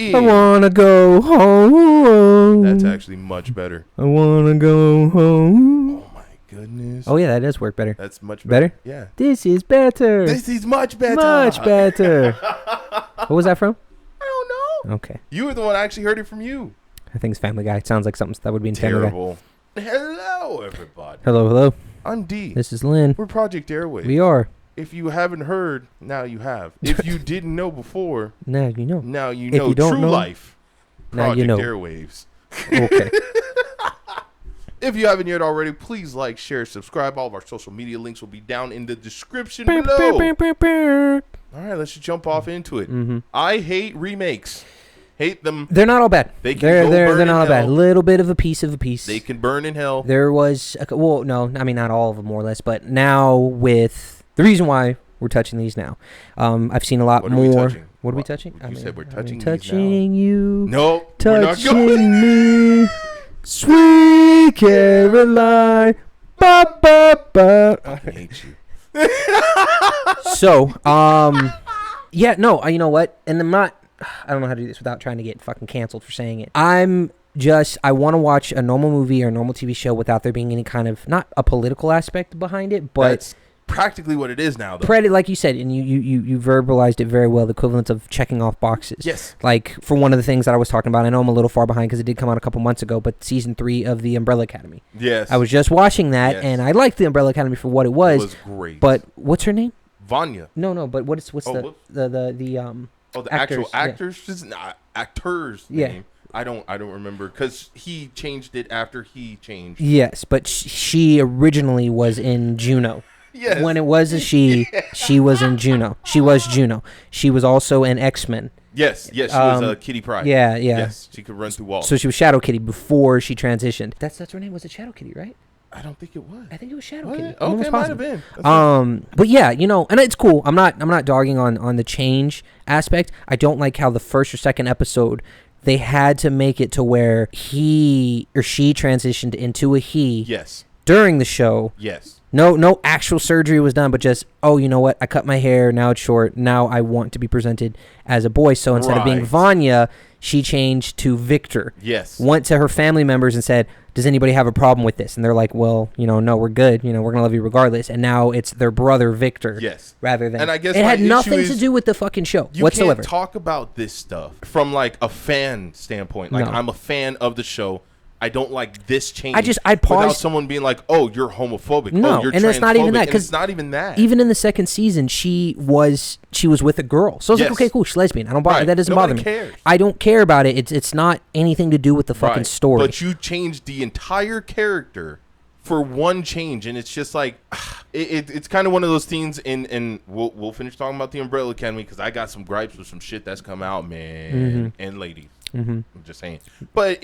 I wanna go home. That's actually much better. I wanna go home. Oh my goodness. Oh yeah, that does work better. That's much better. Yeah. This is better. This is much better. Much better. What was that from? I don't know. Okay. You were the one I actually heard it from you. I think it's Family Guy. It sounds like something that would be in Terrible. Family Guy. Hello, everybody. Hello. I'm D. This is Lynn. We're Project Airwaves. We are. If you haven't heard, now you have. If you didn't know before, now you know. Now you if know. You don't True know, life. Now you know. Airwaves. Okay. If you haven't yet already, please like, share, subscribe. All of our social media links will be down in the description below. All right, let's just jump off into it. Mm-hmm. I hate remakes. Hate them. They're not all bad. They're not all bad. A little bit of a piece of a piece. They can burn in hell. There was not all of them, more or less, but now with the reason why we're touching these now, I've seen a lot more. What are we touching? You said we're touching these touching you. No, touching me, sweet Caroline. Ba ba ba. I hate you. So, yeah, no, you know what? And I'm not. I don't know how to do this without trying to get fucking canceled for saying it. I want to watch a normal movie or a normal TV show without there being any kind of, not a political aspect behind it, but that's practically what it is now, though. Like you said, and you verbalized it very well, the equivalent of checking off boxes. Yes. Like, for one of the things that I was talking about, I know I'm a little far behind because it did come out a couple months ago, but season 3 of The Umbrella Academy. Yes. I was just watching that, and I liked The Umbrella Academy for what it was. It was great. But what's her name? Vanya. No, but what's the actual actors, just not actors name. Yeah. I don't remember because he changed it after he changed. Yes, but she originally was in Juno. Yes. When it was a she, she was in Juno. She was Juno. She was also in X-Men. Yes, she was Kitty Pryde. Yeah. Yes, she could run through walls. So she was Shadow Kitty before she transitioned. That's her name. Was it Shadow Kitty, right? I don't think it was. I think it was Shadow Kitty. Okay, might have been. But yeah, and it's cool. I'm not dogging on the change aspect. I don't like how the first or second episode they had to make it to where he or she transitioned into a he. Yes. During the show. Yes. No actual surgery was done, but just, oh, you know what? I cut my hair. Now it's short. Now I want to be presented as a boy. So instead of being Vanya, she changed to Victor. Yes. Went to her family members and said, does anybody have a problem with this? And they're like, well, no, we're good. We're going to love you regardless. And now it's their brother, Victor. Yes. Rather than. And I guess it had nothing to do with the fucking show whatsoever. You can't talk about this stuff from like a fan standpoint. Like, I'm a fan of the show. I don't like this change. I'd pause without someone being like, "Oh, you're homophobic." No, oh, you're and it's not even that. Because it's not even that. Even in the second season, she was with a girl. So I was like, okay, cool, she's lesbian. I don't bother. That doesn't bother me. Cares. I don't care about it. It's not anything to do with the fucking story. But you changed the entire character for one change, and it's just like it's kind of one of those things. And we'll finish talking about the Umbrella Academy because I got some gripes with some shit that's come out, man, and ladies. Mm-hmm. I'm just saying, but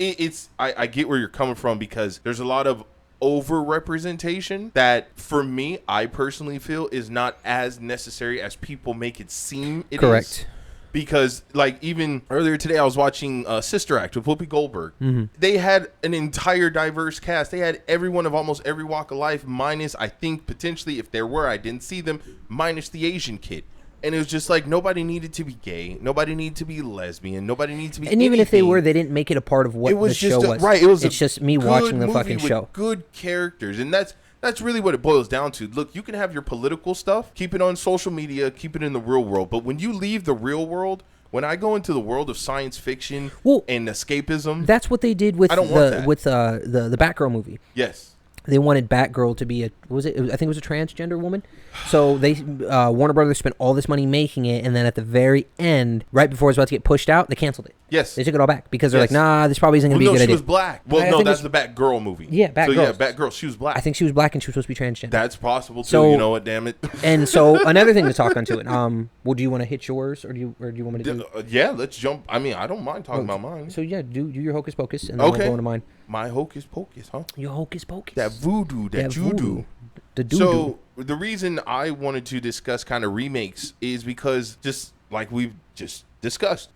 I get where you're coming from because there's a lot of over representation that for me, I personally feel is not as necessary as people make it seem. Correct. Because like even earlier today, I was watching Sister Act with Whoopi Goldberg. Mm-hmm. They had an entire diverse cast. They had everyone of almost every walk of life, minus I think potentially if there were, I didn't see them, minus the Asian kid. And it was just like nobody needed to be gay, nobody needed to be lesbian, nobody needed to be. And even if they were, they didn't make it a part of what the show was. Right, it's just me watching the fucking show. With good characters, and that's really what it boils down to. Look, you can have your political stuff, keep it on social media, keep it in the real world, but when you leave the real world. When I go into the world of science fiction and escapism, that's what they did with the Batgirl movie. Yes. They wanted Batgirl to be I think it was a transgender woman. So they Warner Brothers spent all this money making it, and then at the very end, right before it was about to get pushed out, they canceled it. Yes. They took it all back because they're like, nah, this probably isn't going to be a good idea. No, she was black. Well, no, that's the Batgirl movie. Yeah, Batgirl. So yeah, Batgirl, she was black. I think she was black and she was supposed to be transgender. That's possible too. So, you know what? Damn it. And so another thing to talk onto it. Well, do you want to hit yours or do you want me to do? Yeah, let's jump. I mean, I don't mind talking about mine. So yeah, do your Hocus Pocus and then we'll go into mine. My Hocus Pocus, huh? Your Hocus Pocus. That voodoo that you do. The doo-doo. So the reason I wanted to discuss kind of remakes is because just like we've just discussed,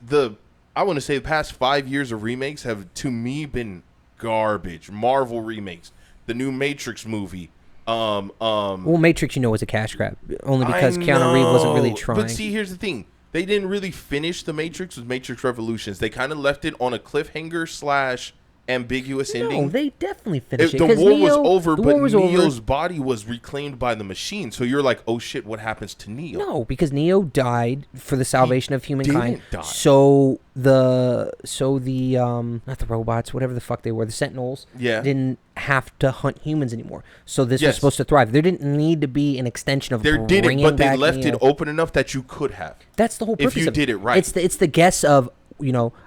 I want to say the past 5 years of remakes have to me been garbage. Marvel remakes, the new Matrix movie. Well, Matrix, was a cash grab only because Keanu Reeves wasn't really trying. But see, here's the thing. they didn't really finish the Matrix with Matrix Revolutions. They kind of left it on a cliffhanger / ambiguous ending. No, they definitely finished it. The war was over, the but war was Neo's over. body was reclaimed by the machine. So you're like, oh shit, what happens to Neo? No, because Neo died for the salvation of humankind. Didn't die. So the not the robots, whatever the fuck they were, the Sentinels, didn't have to hunt humans anymore. So this was supposed to thrive. There didn't need to be an extension of There didn't, bringing but they back left Neo. it open enough that you could have. That's the whole purpose. If you did it right, it's the guess of,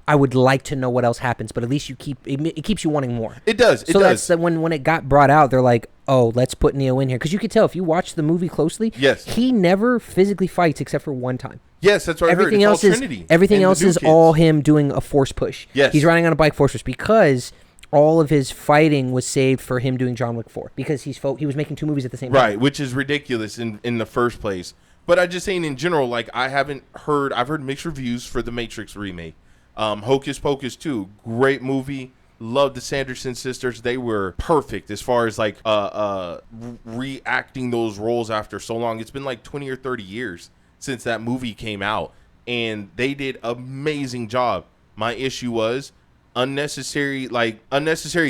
I would like to know what else happens, but at least it keeps you wanting more. It does. That's when it got brought out, they're like, oh, let's put Neo in here, because you could tell if you watch the movie closely. Yes. He never physically fights except for one time. Yes, that's what Everything I heard. else is Trinity everything and else the new is kids. all him doing a force push. Yes. He's riding on a bike force push because all of his fighting was saved for him doing John Wick 4 because he was making 2 movies at the same time. Right, which is ridiculous in the first place. But I'm just saying in general, like I've heard mixed reviews for the Matrix remake. Hocus Pocus 2, great movie. Love the Sanderson sisters. They were perfect as far as like reacting those roles after so long. It's been like 20 or 30 years since that movie came out, and they did amazing job. My issue was unnecessary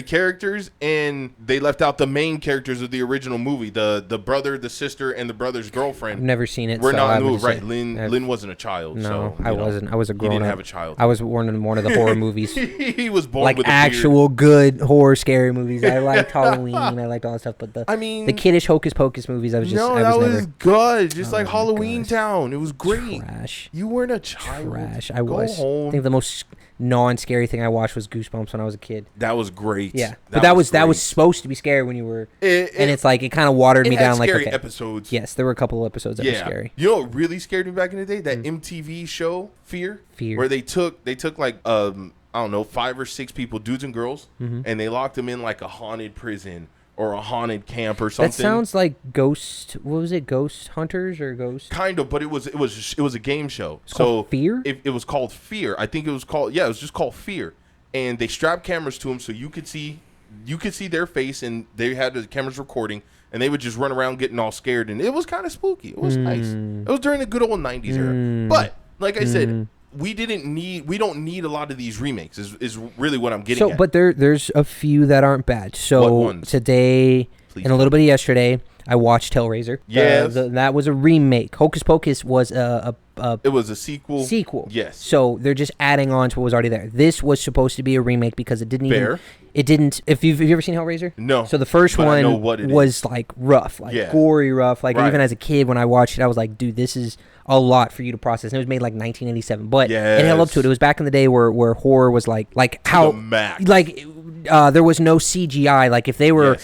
characters, and they left out the main characters of the original movie, the brother, the sister, and the brother's girlfriend. I've never seen it. We're so not I in the would movie, right? say- Lynn wasn't a child. No, so, I wasn't. I was a grown He up. didn't have a child. I was born in one of the horror movies. He was born like with a actual good horror scary movies. I liked Halloween. I liked all that stuff, but the kiddish Hocus Pocus movies, I was never good. Just like my Halloween gosh. Town. It was great. trash. You weren't a child. Trash. Go I was. home. I think the most non-scary thing I watched was Goosebumps when I was a kid. That was great. Yeah, but that was great. supposed to be scary when you were, and it's like it kind of watered me had down. Like scary okay, episodes. yes, there were a couple of episodes that were scary. You know what really scared me back in the day? That MTV show Fear, where they took like I don't know, 5 or 6 people, dudes and girls, and they locked them in like a haunted prison or a haunted camp or something. That sounds like Ghost. What was it? Ghost Hunters or Ghost? Kind of, but it was a game show. It's called Fear? It was called Fear. I think it was called. Yeah, it was just called Fear. And they strapped cameras to them so you could see their face, and they had the cameras recording, and they would just run around getting all scared, and it was kind of spooky. It was nice. It was during the good old 90s era. But like I said, we don't need a lot of these remakes. Is really what I'm getting at. But there's a few that aren't bad. So What ones? Today and a little bit of yesterday, I watched Hellraiser. Yes. That was a remake. Hocus Pocus was it was a sequel. Yes. So they're just adding on to what was already there. This was supposed to be a remake because it didn't Fair. It didn't. Have you ever seen Hellraiser? No. So the first but I know one what it was is. like rough, like gory rough. Like Right. even as a kid when I watched it, I was like, dude, this is a lot for you to process. And it was made like 1987, but it held up to it. It was back in the day where horror was like how the max. like. There was no CGI. Like if they were,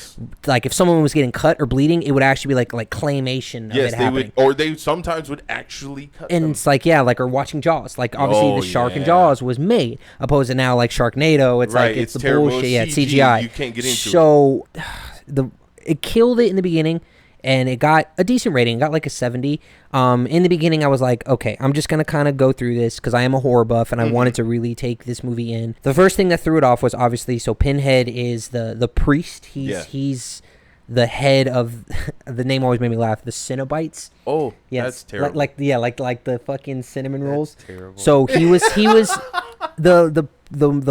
like if someone was getting cut or bleeding, it would actually be like claymation of it happening. They sometimes would actually cut And them. it's like or watching Jaws. Like obviously the shark in Jaws was made, opposed to now like Sharknado. It's like it's the terrible. bullshit. Yeah, CG, CGI. you can't get into so it killed it in the beginning. And it got a decent rating. It got like a 70. In the beginning, I was like, okay, I'm just going to kind of go through this because I am a horror buff and I wanted to really take this movie in. The first thing that threw it off was obviously, so Pinhead is the priest. He's the head of, the name always made me laugh, the Cenobites. Oh, yes. That's terrible. Like the fucking cinnamon rolls. Terrible. So he was the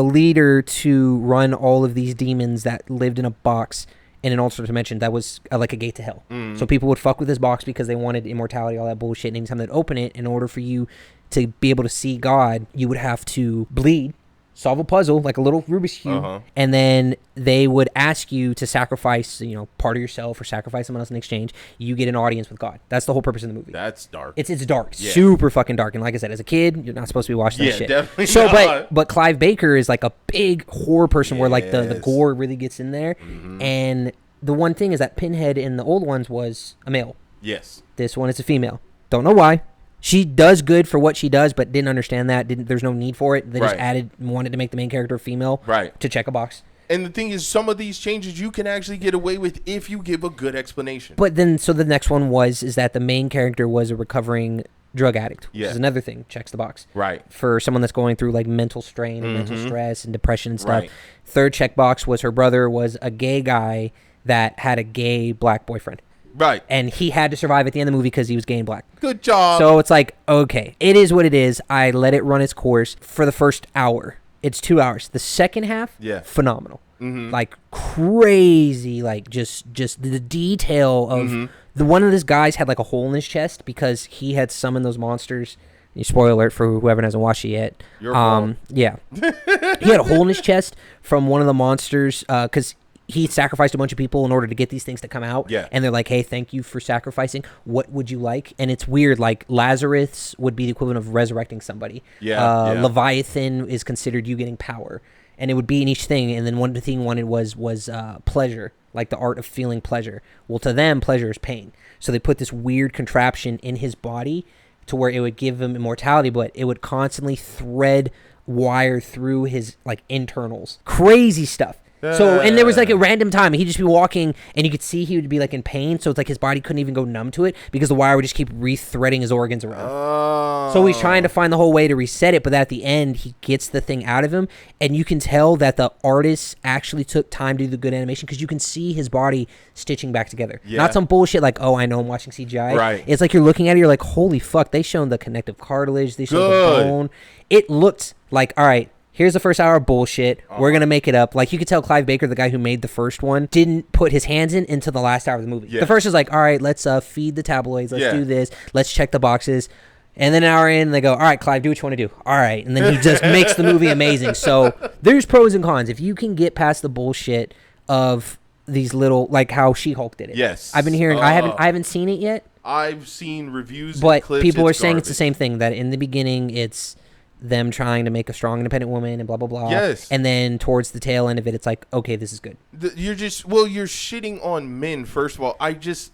leader to run all of these demons that lived in a box in an alternate dimension that was like a gate to hell. So people would fuck with this box because they wanted immortality, all that bullshit. And anytime they'd open it, in order for you to be able to see God, you would have to bleed, solve a puzzle, like a little Rubik's Cube, and then they would ask you to sacrifice, part of yourself or sacrifice someone else in exchange. You get an audience with God. That's the whole purpose of the movie. That's dark. It's dark, super fucking dark. And like I said, as a kid, you're not supposed to be watching that shit. Definitely so, not. but Clive Baker is like a big horror person where like the gore really gets in there. And the one thing is that Pinhead in the old ones was a male. Yes. This one is a female. Don't know why. She does good for what she does, but didn't understand that. There's no need for it. They just wanted to make the main character female to check a box. And the thing is, some of these changes you can actually get away with if you give a good explanation. But then, so the next one is that the main character was a recovering drug addict, which is another thing. Checks the box. Right. For someone that's going through like mental strain and mental stress and depression and stuff. Third checkbox was her brother was a gay guy that had a gay black boyfriend. Right. And he had to survive at the end of the movie because he was gay and black. Good job. So it's like, okay, it is what it is. I let it run its course for the first hour. It's 2 hours. The second half, phenomenal. Like crazy, like just the detail of the one of these guys had like a hole in his chest because he had summoned those monsters. Spoiler alert for whoever hasn't watched it yet. Yeah, he had a hole in his chest from one of the monsters because he sacrificed a bunch of people in order to get these things to come out. Yeah. And they're like, hey, thank you for sacrificing. What would you like? And it's weird. Like Lazarus would be the equivalent of resurrecting somebody. Leviathan is considered you getting power. And it would be in each thing. And then one thing wanted was pleasure, like the art of feeling pleasure. Well, to them, pleasure is pain. So they put this weird contraption in his body to where it would give him immortality, but it would constantly thread wire through his like internals. Crazy stuff. So, and there was like a random time he'd just be walking and you could see he would be like in pain. So it's like his body couldn't even go numb to it because the wire would just keep re-threading his organs around. So he's trying to find the whole way to reset it. But at the end, he gets the thing out of him. And you can tell that the artist actually took time to do the good animation because you can see his body stitching back together. Yeah. Not some bullshit like, oh, I know I'm watching CGI. Right. It's like you're looking at it, you're like, holy fuck, they shown the connective cartilage. They showed the bone. It looked like, all right, here's the first hour of bullshit. We're going to make it up. Like, you could tell Clive Baker, the guy who made the first one, didn't put his hands in until the last hour of the movie. Yeah. The first is like, all right, let's feed the tabloids. Let's do this. Let's check the boxes. And then an hour in, they go, all right, Clive, do what you want to do. All right. And then he just makes the movie amazing. So there's pros and cons. If you can get past the bullshit of these little, like how She-Hulk did it. Yes. I've been hearing, I haven't seen it yet. I've seen reviews but and clips. People are saying garbage. It's the same thing, that in the beginning it's them trying to make a strong, independent woman and blah, blah, blah. Yes. And then towards the tail end of it, it's like, okay, this is good. You're shitting on men, first of all.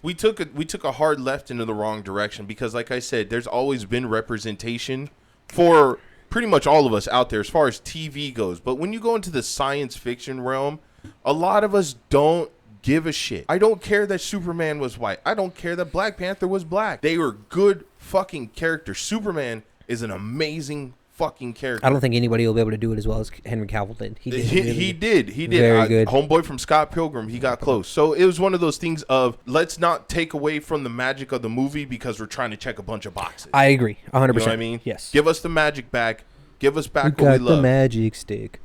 We took a hard left into the wrong direction because, like I said, there's always been representation for pretty much all of us out there as far as TV goes. But when you go into the science fiction realm, a lot of us don't give a shit. I don't care that Superman was white. I don't care that Black Panther was black. They were good fucking characters. Superman is an amazing fucking character. I don't think anybody will be able to do it as well as Henry Cavill did. He did. Very good. Homeboy from Scott Pilgrim, he got close. So it was one of those things of, let's not take away from the magic of the movie because we're trying to check a bunch of boxes. I agree, 100%. You know what I mean? Yes. Give us the magic back. Give us back what we got love. the magic stick.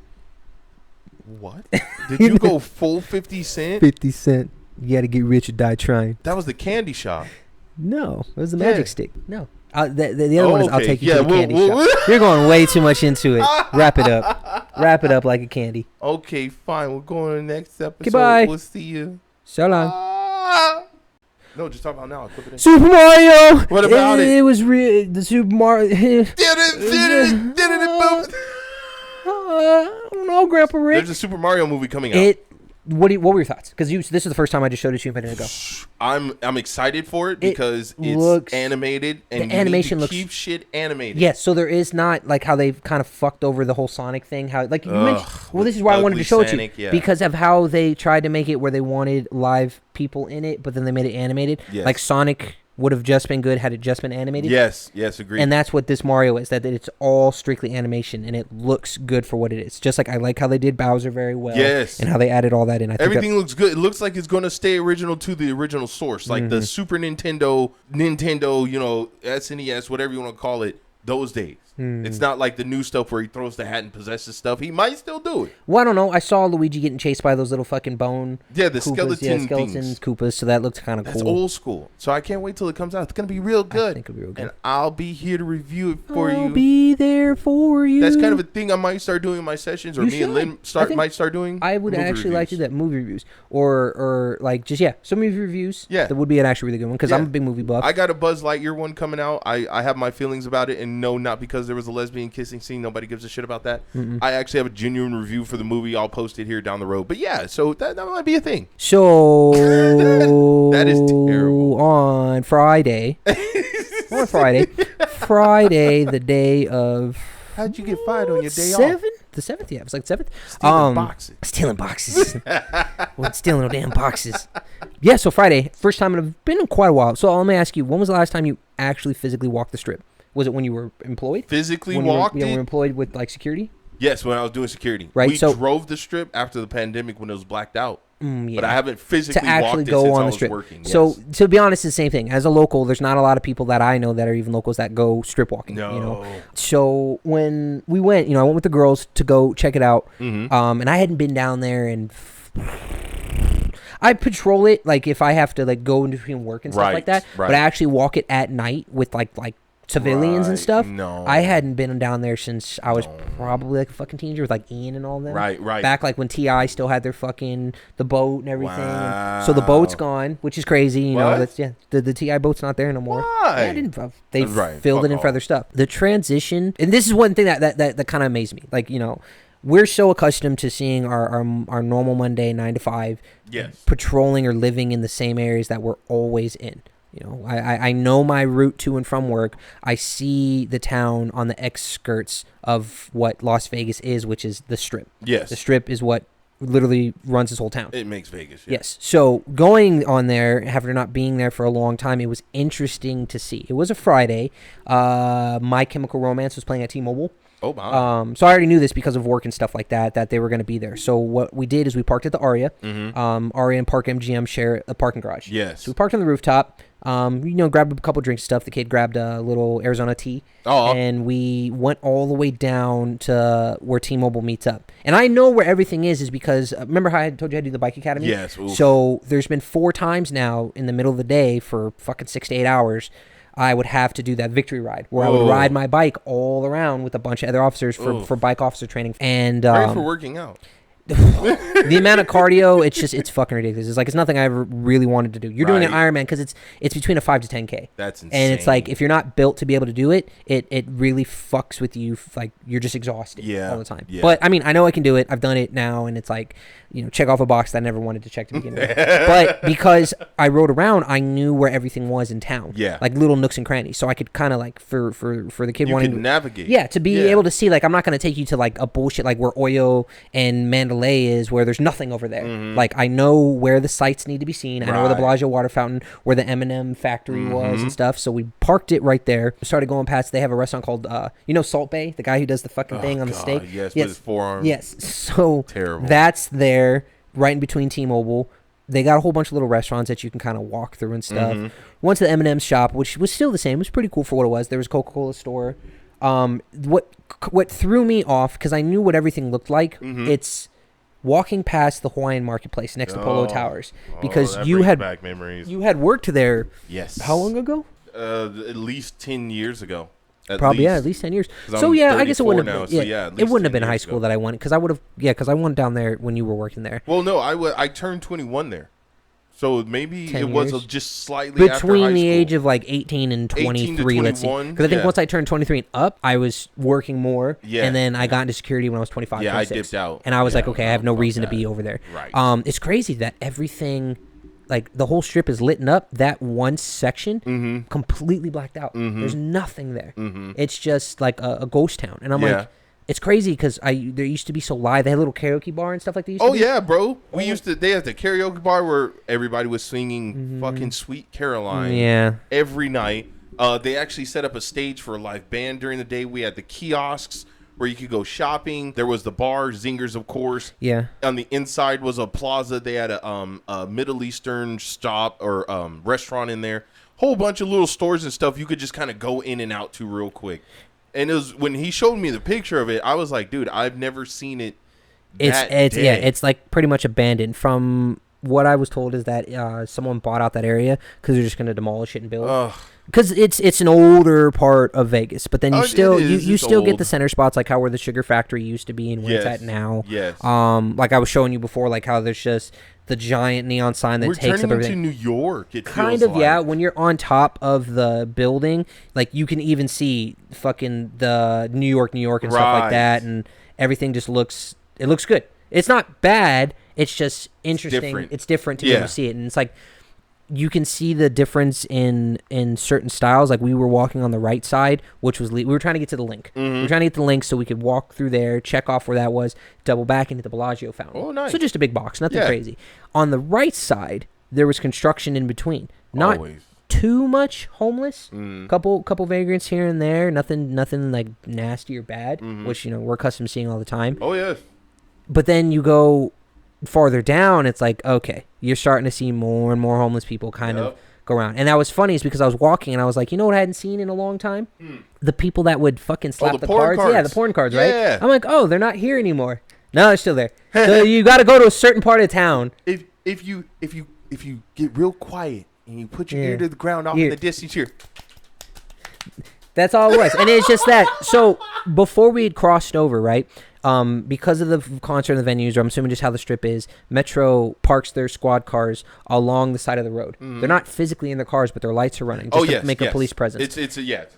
What? Did you go full 50 Cent? 50 Cent. You got to get rich or die trying. That was the candy shop. No, it was the magic stick. No. The other one is, I'll take you to the candy shop. You're going way too much into it. Wrap it up. Wrap it up like a candy. Okay, fine. We'll go on to the next episode. Goodbye. We'll see you. So long. No, just talk about now. Clip it in. Super Mario. What about it? It was real. The Super Mario. Did it. I don't know, Grandpa Rick. There's a Super Mario movie coming out. What were your thoughts? Because this is the first time I just showed it to you a minute ago. I'm excited for it because it's animated and the animation need to keep shit animated. Yes, so there is not like how they've kind of fucked over the whole Sonic thing. How like you mentioned, well, this is why I wanted to show Sonic, it to you because of how they tried to make it where they wanted live people in it, but then they made it animated. Yes. Like Sonic would have just been good had it just been animated. Yes, agreed. And that's what this Mario is, that it's all strictly animation, and it looks good for what it is. Just like I like how they did Bowser very well. Yes. And how they added all that in. Everything looks good. It looks like it's going to stay original to the original source. Like the Super Nintendo, SNES, whatever you want to call it, those days. It's not like the new stuff where he throws the hat and possesses stuff. He might still do it. Well, I don't know. I saw Luigi getting chased by those little fucking bone. Yeah, the Koopas. skeletons Koopas. So that looked kind of cool. That's old school. So I can't wait till it comes out. It's gonna be real good. I think it'll be real good. And I'll be here to review it for you. I'll be there for you. That's kind of a thing I might start doing in my sessions, or me and Lynn might start doing. I would actually like to do that, movie reviews, or like just some movie reviews. Yeah, that would be an actually really good one because I'm a big movie buff. I got a Buzz Lightyear one coming out. I have my feelings about it, and no, not because there was a lesbian kissing scene. Nobody gives a shit about that. I actually have a genuine review for the movie. I'll post it here down the road. But yeah, so that might be a thing. So that is terrible. On Friday, Friday, the day of. How'd you get fired on your day off? The 7th, yeah. It was like the 7th. Stealing boxes. Stealing no damn boxes. Yeah, so Friday. First time it's been in quite a while. So let me ask you, when was the last time you actually physically walked the strip? Was it when you were employed? Physically when walked you were employed with like security? Yes, when I was doing security. Right. We drove the strip after the pandemic when it was blacked out. but I haven't physically to actually walked it go since on I the was strip. working. So Yes. to be honest, it's the same thing. As a local, there's not a lot of people that I know that are even locals that go strip walking. No. You know? So when we went, I went with the girls to go check it out. And I hadn't been down there and I patrol it like if I have to like go in between work and stuff like that. Right. But I actually walk it at night with like civilians and stuff. No. I hadn't been down there since I was probably like a fucking teenager with like Ian and all them. Right. Back like when TI still had their fucking the boat and everything. Wow. And so the boat's gone, which is crazy. You know, What? that's the TI boat's not there no more. Why? Yeah, they Right. filled it in for other stuff. The transition, and this is one thing that kind of amazed me. Like, we're so accustomed to seeing our normal Monday 9 to 5, patrolling or living in the same areas that we're always in. I know my route to and from work. I see the town on the outskirts of what Las Vegas is, which is the Strip. Yes. The Strip is what literally runs this whole town. It makes Vegas. Yeah. Yes. So going on there, after not being there for a long time, it was interesting to see. It was a Friday. My Chemical Romance was playing at T-Mobile. Oh, wow. So I already knew this because of work and stuff like that they were going to be there. So what we did is we parked at the Aria. Aria and Park MGM share a parking garage. Yes. So we parked on the rooftop. Grabbed a couple drinks and stuff. The kid grabbed a little Arizona tea. Oh. And we went all the way down to where T-Mobile meets up. And I know where everything is because, remember how I told you I do the bike academy? Yes. Oof. So there's been 4 times now in the middle of the day for fucking 6 to 8 hours, I would have to do that victory ride where I would ride my bike all around with a bunch of other officers for bike officer training. And ready for working out. The amount of cardio, it's fucking ridiculous. It's nothing I ever really wanted to do. You're doing an Ironman because it's between a 5 to 10K. That's insane. And it's like if you're not built to be able to do it, it really fucks with you. Like you're just exhausted all the time. Yeah. But I mean, I know I can do it. I've done it now, and it's like check off a box that I never wanted to check to begin with. But because I rode around, I knew where everything was in town. Yeah. Like little nooks and crannies, so I could kind of like for the kid wanting to navigate. Yeah, to be able to see. Like I'm not gonna take you to like a bullshit like where Oyo and Mandalay is, where there's nothing over there. Like I know where the sites need to be seen. I know where the Bellagio water fountain, where the M&M factory was and stuff. So we parked it right there. Started going past. They have a restaurant called Salt Bay, the guy who does the fucking thing on the steak. Yes, with his forearm. Yes. So terrible. That's there, right in between T-Mobile. They got a whole bunch of little restaurants that you can kind of walk through and stuff. Went to the M&M shop, which was still the same. It was pretty cool for what it was. There was a Coca-Cola store. What threw me off, because I knew what everything looked like, it's walking past the Hawaiian Marketplace next to Polo Towers, because that you brings had back memories. You had worked there. Yes. How long ago? At least 10 years ago. At least 10 years. So I guess it wouldn't have been. It wouldn't have been high school that I went, because I would have. Yeah, because I went down there when you were working there. Well, no, I turned 21 there. So maybe it was just slightly after high between the school. age of like 18 and 23, let's see. Because I think once I turned 23 and up, I was working more. Yeah. And then I got into security when I was 25. Yeah, 26. I dipped out. And I was like, okay, I have no reason to be over there. Right. It's crazy that everything, like the whole strip is lit up. That one section, completely blacked out. There's nothing there. It's just like a ghost town. And I'm like, it's crazy because there used to be so live. They had a little karaoke bar and stuff like that. Oh yeah, bro. They had the karaoke bar where everybody was singing fucking Sweet Caroline. Yeah. Every night. They actually set up a stage for a live band during the day. We had the kiosks where you could go shopping. There was the bar, Zingers, of course. Yeah. On the inside was a plaza. They had a Middle Eastern stop or restaurant in there. Whole bunch of little stores and stuff you could just kind of go in and out to real quick. And it was when he showed me the picture of it, I was like, dude, I've never seen it. It's like pretty much abandoned. From what I was told is that someone bought out that area because they're just going to demolish it and build. Because it's an older part of Vegas, but then you still get the center spots, like how where the Sugar Factory used to be and where it's at now. Yes. Like I was showing you before, like how there's just the giant neon sign that takes up everything. We're turning into New York. It kind of, yeah. When you're on top of the building, like you can even see fucking the New York and stuff like that, and everything just looks good. It's not bad. It's just interesting. It's different to be able to see it, and it's like you can see the difference in certain styles. Like we were walking on the right side, which was we were trying to get to the link. We were trying to get to the link so we could walk through there, check off where that was, double back into the Bellagio fountain. Oh, nice. So just a big box, nothing crazy. On the right side, there was construction in between. Not too much homeless. Couple vagrants here and there. Nothing like nasty or bad, which we're accustomed to seeing all the time. Oh yes. But then you go farther down, it's like, okay, you're starting to see more and more homeless people kind of go around. And that was funny is because I was walking and I was like, you know what I hadn't seen in a long time? The people that would fucking slap the cards. Yeah, the porn cards, right? I'm like, oh, they're not here anymore. No, they're still there. So you got to go to a certain part of town. If you get real quiet and you put your ear to the ground off in the distance here. That's all it was. And it's just that. So before we had crossed over, right, because of the concert and the venues, or I'm assuming just how the strip is, Metro parks their squad cars along the side of the road. They're not physically in their cars, but their lights are running just to make a police presence.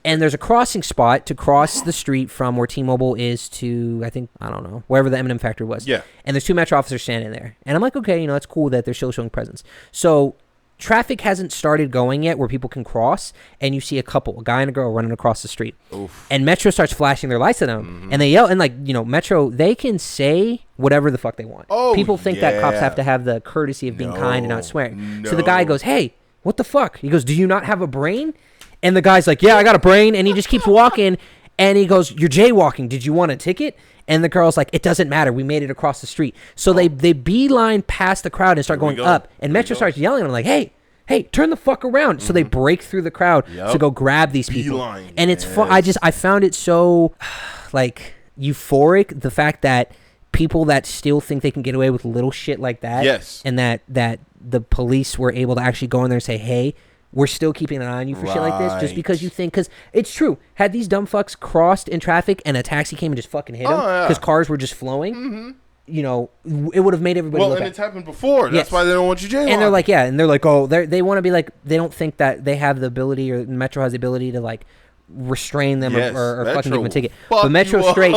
And there's a crossing spot to cross the street from where T-Mobile is to, I think, I don't know, wherever the M&M factory was. Yeah. And there's 2 Metro officers standing there. And I'm like, okay, you know, it's cool that they're still showing presence. So traffic hasn't started going yet where people can cross, and you see a guy and a girl running across the street. Oof. And Metro starts flashing their lights at them, and they yell, and like, you know, Metro, they can say whatever the fuck they want. People think that cops have to have the courtesy of being kind and not swearing. So the guy goes, hey, what the fuck? He goes, do you not have a brain? And the guy's like, yeah, I got a brain. And he just keeps walking, and he goes, you're jaywalking. Did you want a ticket? And the girl's like, it doesn't matter. We made it across the street. So they beeline past the crowd and start going up. And Metro starts yelling at him like, hey, turn the fuck around. So they break through the crowd to go grab these people. And it's fun. I found it so like euphoric, the fact that people that still think they can get away with little shit like that. Yes. And that the police were able to actually go in there and say, hey, we're still keeping an eye on you for shit like this, just because you think, because it's true. Had these dumb fucks crossed in traffic and a taxi came and just fucking hit them because cars were just flowing, you know, it would have made everybody look bad. It's happened before. That's why they don't want you jailed. And they're like, oh, they want to be like, they don't think that they have the ability, or Metro has the ability to like restrain them or fucking give them a ticket. But Metro straight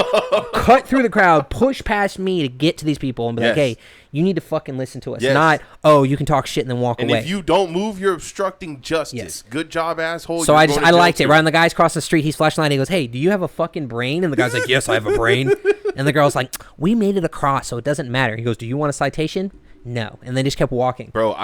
cut through the crowd, push past me to get to these people and be like, hey, you need to fucking listen to us. Not, oh, you can talk shit and then walk away. And if you don't move, you're obstructing justice. Good job, asshole. So I liked it. Right when the guy's crossing the street, he's flashing light. He goes, hey, do you have a fucking brain? And the guy's like, yes, I have a brain. And the girl's like, we made it across, so it doesn't matter. He goes, do you want a citation? No. And they just kept walking. Bro,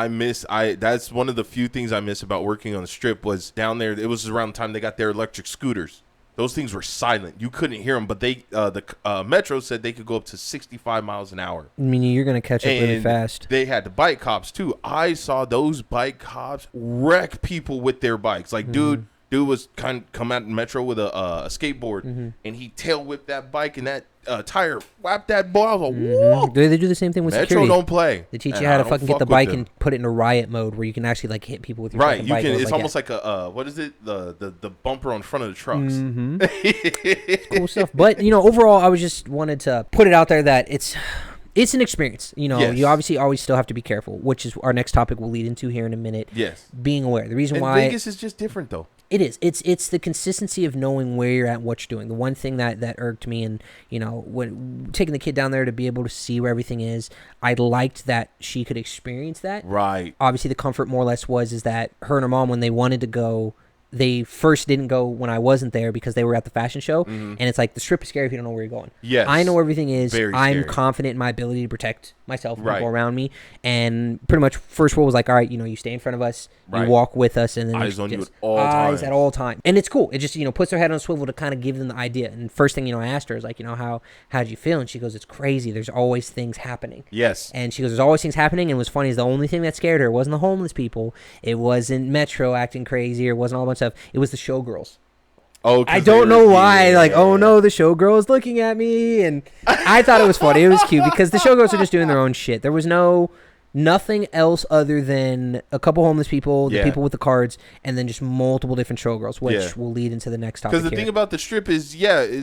that's one of the few things I miss about working on the strip was down there. It was around the time they got their electric scooters. Those things were silent. You couldn't hear them, but the Metro said they could go up to 65 miles an hour. I mean, you're going to catch up really fast. They had the bike cops, too. I saw those bike cops wreck people with their bikes. Like, dude was come out in Metro with a skateboard, and he tail whipped that bike, and that tire whapped that boy. I was like, whoa. They do the same thing with Metro security. Don't play. They teach you how to fucking get the bike and put it in a riot mode where you can actually like hit people with your fucking bike. It's almost like a what is it? The bumper on front of the trucks. It's cool stuff. But you know, overall, I was just wanted to put it out there that it's an experience. You know, you obviously always still have to be careful, which is our next topic we'll lead into here in a minute. Yes. Being aware. The reason why Vegas is just different though. It is. It's the consistency of knowing where you're at, what you're doing. The one thing that irked me, and you know, when taking the kid down there to be able to see where everything is, I liked that she could experience that. Right. Obviously, the comfort more or less is that her and her mom, when they wanted to go, they first didn't go when I wasn't there because they were at the fashion show. And it's like, the strip is scary if you don't know where you're going. Yes. I know everything is. I'm confident in my ability to protect myself and people around me. And pretty much first rule was like, all right, you know, you stay in front of us, you walk with us, and then eyes on you at all times. Eyes at all times. And it's cool. It just, you know, puts her head on a swivel to kind of give them the idea. And first thing, you know, I asked her is like, you know, how'd you feel? And she goes, it's crazy. There's always things happening. Yes. And she goes, there's always things happening. And what's funny is the only thing that scared her wasn't the homeless people. It wasn't Metro acting crazy, or it wasn't all a bunch of stuff. It was the showgirls. Oh, I don't know why. Like, oh no, the showgirl is looking at me, and I thought it was funny. It was cute because the showgirls are just doing their own shit. There was nothing else other than a couple homeless people, the people with the cards, and then just multiple different showgirls, which will lead into the next topic. Because the thing about the strip is,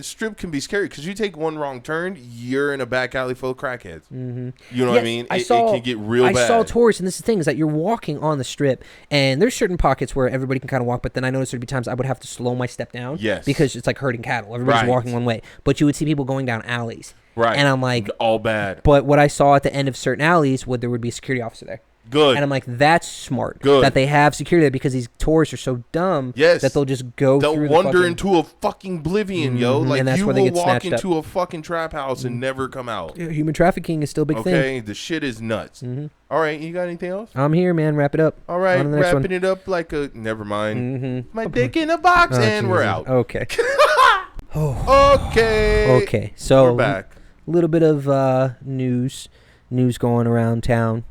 strip can be scary because you take one wrong turn, you're in a back alley full of crackheads. You know what I mean? It can get real bad. I saw tourists, and this is the thing, is that you're walking on the strip, and there's certain pockets where everybody can kind of walk, but then I noticed there'd be times I would have to slow my step down because it's like herding cattle. Everybody's walking one way, but you would see people going down alleys. Right. And I'm like, all bad. But what I saw at the end of certain alleys, there would be a security officer there. Good. And I'm like, that's smart. Good. That they have security there, because these tourists are so dumb that they'll just go through They'll wander into a fucking oblivion, yo. Like, you will walk into a fucking trap house and never come out. Yeah, human trafficking is still a big thing. Okay, the shit is nuts. All right, you got anything else? I'm here, man. Wrap it up. All right, wrapping it up like a... Never mind. My dick in a box, and we're out. Okay. Okay. Okay, so... We're back. Little bit of news. news going around town.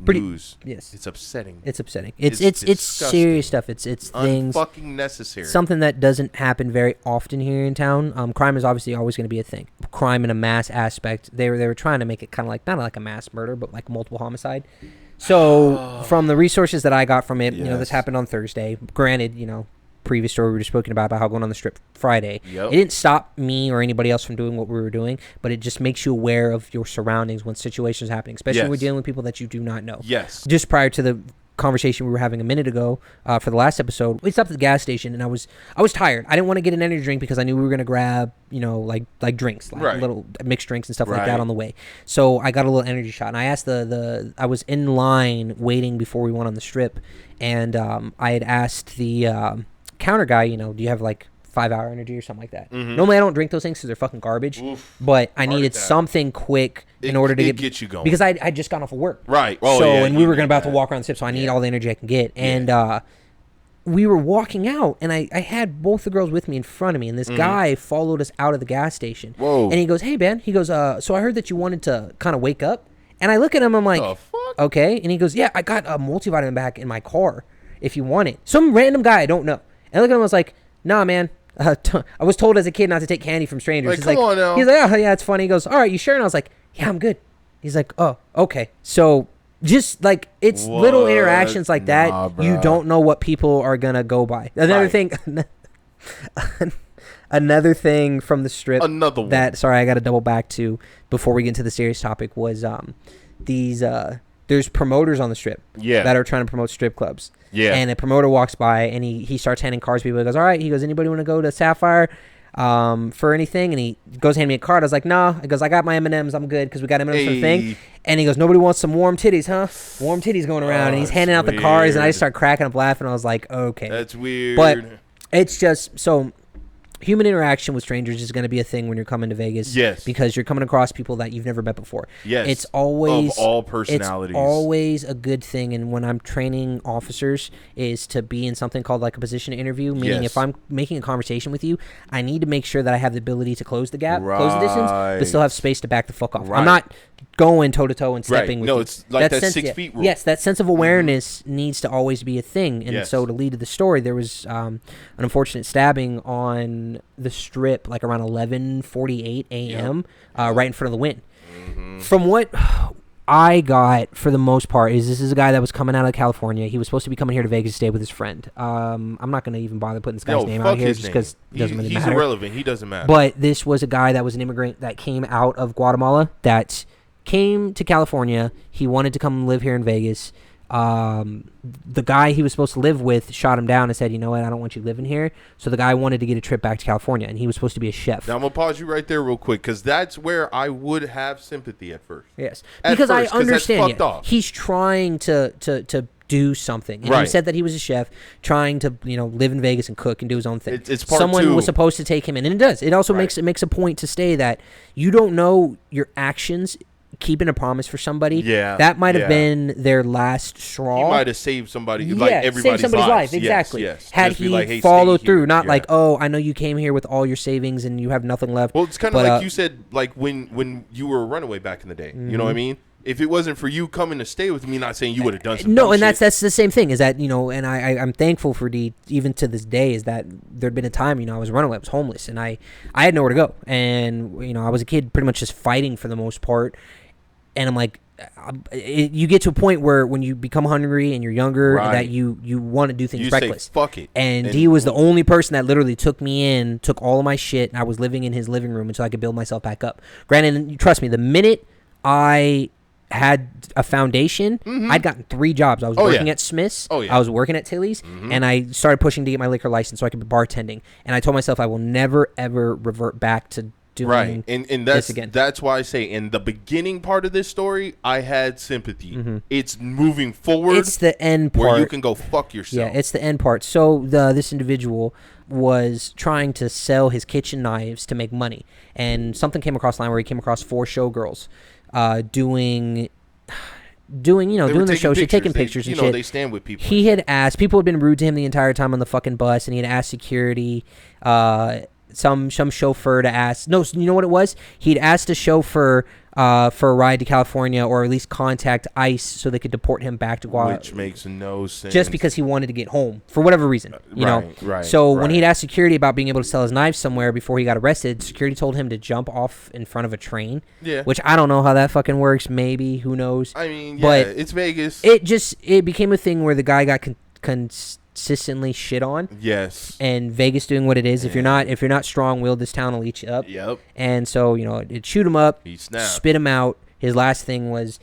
News. Yes. It's upsetting. It's upsetting. It's serious stuff. It's things unfucking necessary. Something that doesn't happen very often here in town. Crime is obviously always going to be a thing. Crime in a mass aspect. They were trying to make it kind of like not like a mass murder, but like multiple homicide. So from the resources that I got from it, this happened on Thursday. Granted, previous story we were speaking about how going on the strip Friday. Yep. It didn't stop me or anybody else from doing what we were doing, but it just makes you aware of your surroundings when situations are happening, especially when we're dealing with people that you do not know. Yes. Just prior to the conversation we were having a minute ago for the last episode, we stopped at the gas station and I was tired. I didn't want to get an energy drink because I knew we were going to grab, like drinks, like little mixed drinks and stuff like that on the way. So I got a little energy shot and I asked I was in line waiting before we went on the strip, and I had asked the counter guy, do you have like 5-hour energy or something like that? Normally I don't drink those things because they're fucking garbage. But I needed something quick in order to get you going, because I just got off of work, right? And we were about to walk around the strip, so I need all the energy I can get. And we were walking out, and I had both the girls with me in front of me, and this guy followed us out of the gas station. And he goes, "Hey Ben," he goes, "So I heard that you wanted to kind of wake up." And I look at him, I'm like, "Okay." And he goes, "Yeah, I got a multivitamin back in my car if you want it." Some random guy I don't know. And I look at him, I was like, "Nah, man. I was told as a kid not to take candy from strangers." Come on now. He's like, "Oh, yeah, it's funny." He goes, "All right, you sure?" And I was like, "Yeah, I'm good." He's like, "Oh, okay." So just like it's little interactions like that. You don't know what people are going to go by. Another thing from the strip. Another one. Sorry, I got to double back to before we get into the serious topic was there's promoters on the strip that are trying to promote strip clubs. Yeah. And a promoter walks by and he starts handing cards to people. He goes, "All right." He goes, "Anybody want to go to Sapphire for anything?" And he goes, "Hand me a card." I was like, "Nah." He goes, "I got my M&Ms. I'm good because we got M&Ms for the thing." And he goes, "Nobody wants some warm titties, huh?" Warm titties going around. And he's handing out the cards. And I just start cracking up laughing. I was like, okay. That's weird. But it's just so human interaction with strangers is going to be a thing when you're coming to Vegas. Yes. Because you're coming across people that you've never met before. Yes. It's always... Of all personalities. It's always a good thing. And when I'm training officers is to be in something called like a position interview. Meaning if I'm making a conversation with you, I need to make sure that I have the ability to close the gap, close the distance, but still have space to back the fuck off. I'm not going toe-to-toe and stepping with you. No, it's like that 6 feet rule. Yes, that sense of awareness needs to always be a thing. And so to lead to the story, there was an unfortunate stabbing on the strip like around 11:48 a.m. Right in front of the Wynn. From what I got, for the most part, is this is a guy that was coming out of California. He was supposed to be coming here to Vegas to stay with his friend. I'm not going to even bother putting this guy's name out here just because it doesn't really matter. He's irrelevant. He doesn't matter. But this was a guy that was an immigrant that came out of Guatemala that came to California. He wanted to come live here in Vegas. The guy he was supposed to live with shot him down and said, "You know what? I don't want you living here." So the guy wanted to get a trip back to California, and he was supposed to be a chef. Now I'm gonna pause you right there real quick because that's where I would have sympathy at first. Yes, because I understand. He's trying to do something, and he said that he was a chef trying to live in Vegas and cook and do his own thing. It's part Someone two. was supposed to take him in, and it does. It also makes a point to stay that you don't know your actions. Keeping a promise for somebody, that might have been their last straw. He might have saved somebody, like everybody's life. Exactly. Yes. Had he followed through, not like, "Oh, I know you came here with all your savings and you have nothing left." Well, it's kind of like you said, like when you were a runaway back in the day. You know what I mean? If it wasn't for you coming to stay with me, not saying you would have done something. No, and that's the same thing. Is that and I'm thankful for D even to this day. Is that there'd been a time I was a runaway, I was homeless, and I had nowhere to go, and I was a kid pretty much just fighting for the most part. And I'm like, you get to a point where when you become hungry and you're younger, that you want to do things reckless. Say, "Fuck it." And D was the only person that literally took me in, took all of my shit, and I was living in his living room until I could build myself back up. Granted, trust me, the minute I had a foundation, I'd gotten 3 jobs. I was working at Smith's, I was working at Tilly's, and I started pushing to get my liquor license so I could be bartending. And I told myself I will never, ever revert back to doing and this again. That's why I say in the beginning part of this story, I had sympathy. It's moving forward. It's the end part where you can go fuck yourself. Yeah, it's the end part. So this individual was trying to sell his kitchen knives to make money, and something came across the line where he came across 4 showgirls doing the show shit, taking pictures and shit. They stand with people. He had asked, people had been rude to him the entire time on the fucking bus, and he had asked security some chauffeur to ask. No, you know what it was? He'd asked a chauffeur for a ride to California, or at least contact ICE so they could deport him back to Guatemala. Which makes no sense. Just because he wanted to get home for whatever reason, you know. Right. So when he'd asked security about being able to sell his knife somewhere before he got arrested, security told him to jump off in front of a train. Yeah. Which I don't know how that fucking works. Maybe, who knows? I mean, yeah, but it's Vegas. It became a thing where the guy got consistently shit on. Yes. And Vegas doing what it is. If you're not strong-willed, this town will eat you up. Yep. And so, you know, it'd shoot him up, He snapped. spit him out. His last thing was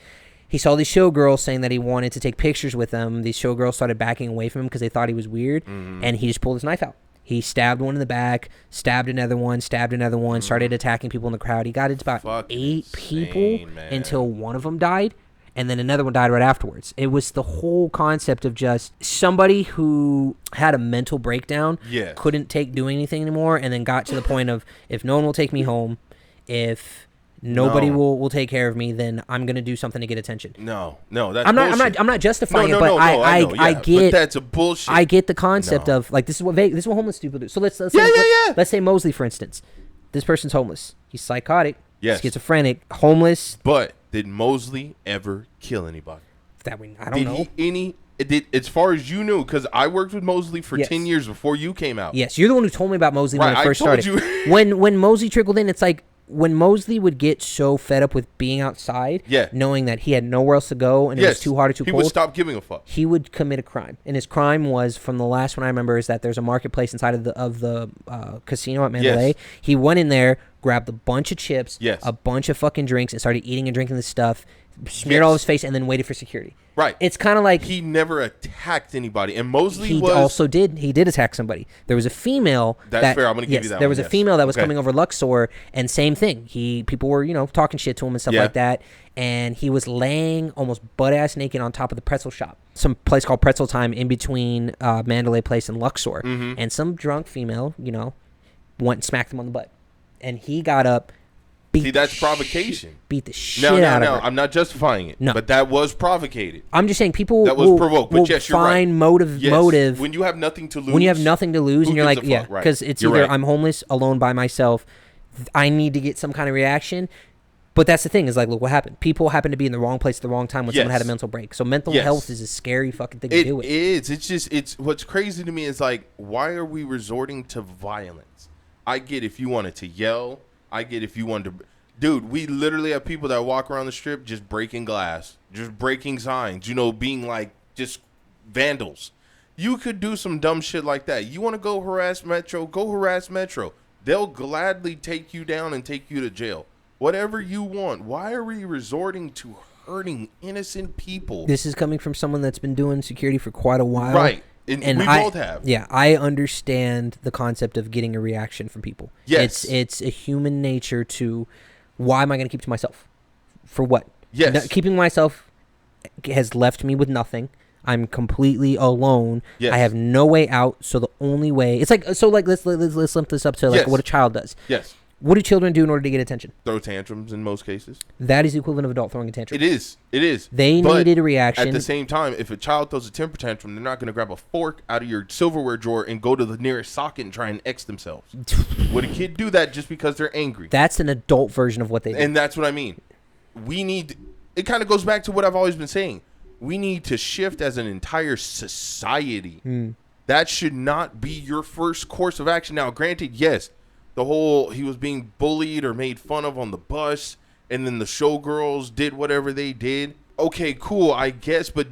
he saw these showgirls saying that he wanted to take pictures with them. These showgirls started backing away from him because they thought he was weird. And he just pulled his knife out. He stabbed one in the back, stabbed another one, started attacking people in the crowd. He got into about Fucking 8 people insane, until one of them died. And then another one died right afterwards. It was the whole concept of just somebody who had a mental breakdown, couldn't take doing anything anymore, and then got to the point of, if no one will take me home, if nobody will take care of me, then I'm gonna do something to get attention. No, that's I'm bullshit. not justifying it, but I know, I get. But that's a bullshit. I get the concept of, like, this is what homeless people do. So let's say Mosley, for instance. This person's homeless. He's psychotic. Yes. Schizophrenic. Homeless. But did Mosley ever kill anybody? I don't know. As far as you knew, because I worked with Mosley for 10 years before you came out. Yes, you're the one who told me about Mosley when it first started. You. when Mosley trickled in, it's like, when Mosley would get so fed up with being outside, knowing that he had nowhere else to go and it was too hot or too cold, he would stop giving a fuck. He would commit a crime, and his crime was, from the last one I remember, is that there's a marketplace inside of the casino at Mandalay. He went in there, grabbed a bunch of chips, a bunch of fucking drinks, and started eating and drinking this stuff, smeared all his face, and then waited for security. Right. It's kind of like he never attacked anybody, and Mosley he did attack somebody. There was a female. That's fair. I'm gonna give you that. There was a female that was coming over Luxor, and same thing. People were talking shit to him and stuff like that, and he was laying almost butt ass naked on top of the pretzel shop, some place called Pretzel Time, in between Mandalay Place and Luxor, and some drunk female, went and smacked him on the butt, and he got up. See, that's provocation. Beat the shit out of her. I'm not justifying it. No. But that was provocated. I'm just saying people that was provoked. But yes, you're find right. motive. When you have nothing to lose. When you have nothing to lose, and you're like, because it's either I'm homeless, alone by myself, I need to get some kind of reaction. But that's the thing, is like, look what happened. People happen to be in the wrong place at the wrong time when someone had a mental break. So mental health is a scary fucking thing to deal with. It is. It's what's crazy to me is, like, why are we resorting to violence? I get if you wanted to yell. I get if you wanted to. Dude, we literally have people that walk around the strip just breaking glass, just breaking signs, being like just vandals. You could do some dumb shit like that. You want to go harass Metro? Go harass Metro. They'll gladly take you down and take you to jail. Whatever you want. Why are we resorting to hurting innocent people? This is coming from someone that's been doing security for quite a while. Right. And we both have. Yeah, I understand the concept of getting a reaction from people. Yes. It's a human nature to... Why am I going to keep to myself? For what? Yes. No, keeping myself has left me with nothing. I'm completely alone. Yes. I have no way out. So the only way, it's like, let's limp this up to like what a child does. Yes. What do children do in order to get attention? Throw tantrums in most cases. That is the equivalent of adult throwing a tantrum. It is. They needed a reaction. At the same time, if a child throws a temper tantrum, they're not going to grab a fork out of your silverware drawer and go to the nearest socket and try and X themselves. Would a kid do that just because they're angry? That's an adult version of what they do. And that's what I mean. It kind of goes back to what I've always been saying. We need to shift as an entire society. That should not be your first course of action. Now, granted, yes, he was being bullied or made fun of on the bus, and then the showgirls did whatever they did. Okay, cool, I guess, but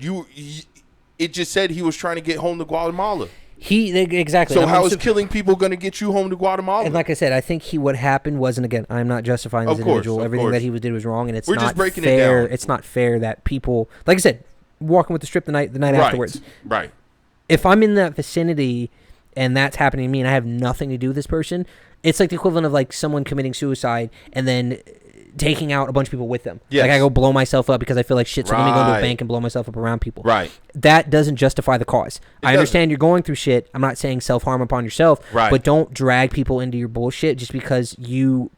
it just said he was trying to get home to Guatemala. Exactly. So how is killing people going to get you home to Guatemala? And like I said, I think what happened was, and again, I'm not justifying this individual. Everything that he did was wrong, and we're just breaking it down. It's not fair that people, like I said, walking with the strip the night afterwards. Right. If I'm in that vicinity and that's happening to me and I have nothing to do with this person, it's like the equivalent of like someone committing suicide and then taking out a bunch of people with them. Yes. Like I go blow myself up because I feel like shit, so let me go to a bank and blow myself up around people. Right. That doesn't justify the cause. I understand you're going through shit. I'm not saying self-harm upon yourself, but don't drag people into your bullshit just because you're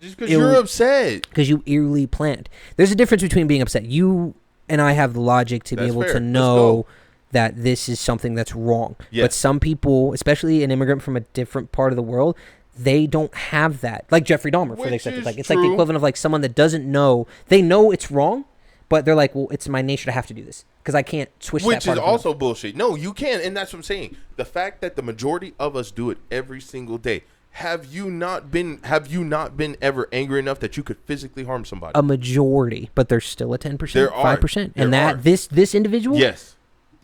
upset. Because you eerily planned. There's a difference between being upset. You and I have the logic to be able to know that this is something that's wrong. Yes. But some people, especially an immigrant from a different part of the world, They don't have that. Like Jeffrey Dahmer, for the Which example. is Like it's like the true. equivalent of like someone that doesn't know. They know it's wrong, but they're like, well, it's my nature to have to do this because I can't switch that Which part is of me. also bullshit. No, you can, and that's what I'm saying. The fact that the majority of us do it every single day. Have you not been ever angry enough that you could physically harm somebody? A majority, but there's still a 10%, There are. 5%. There And that are. this individual, Yes.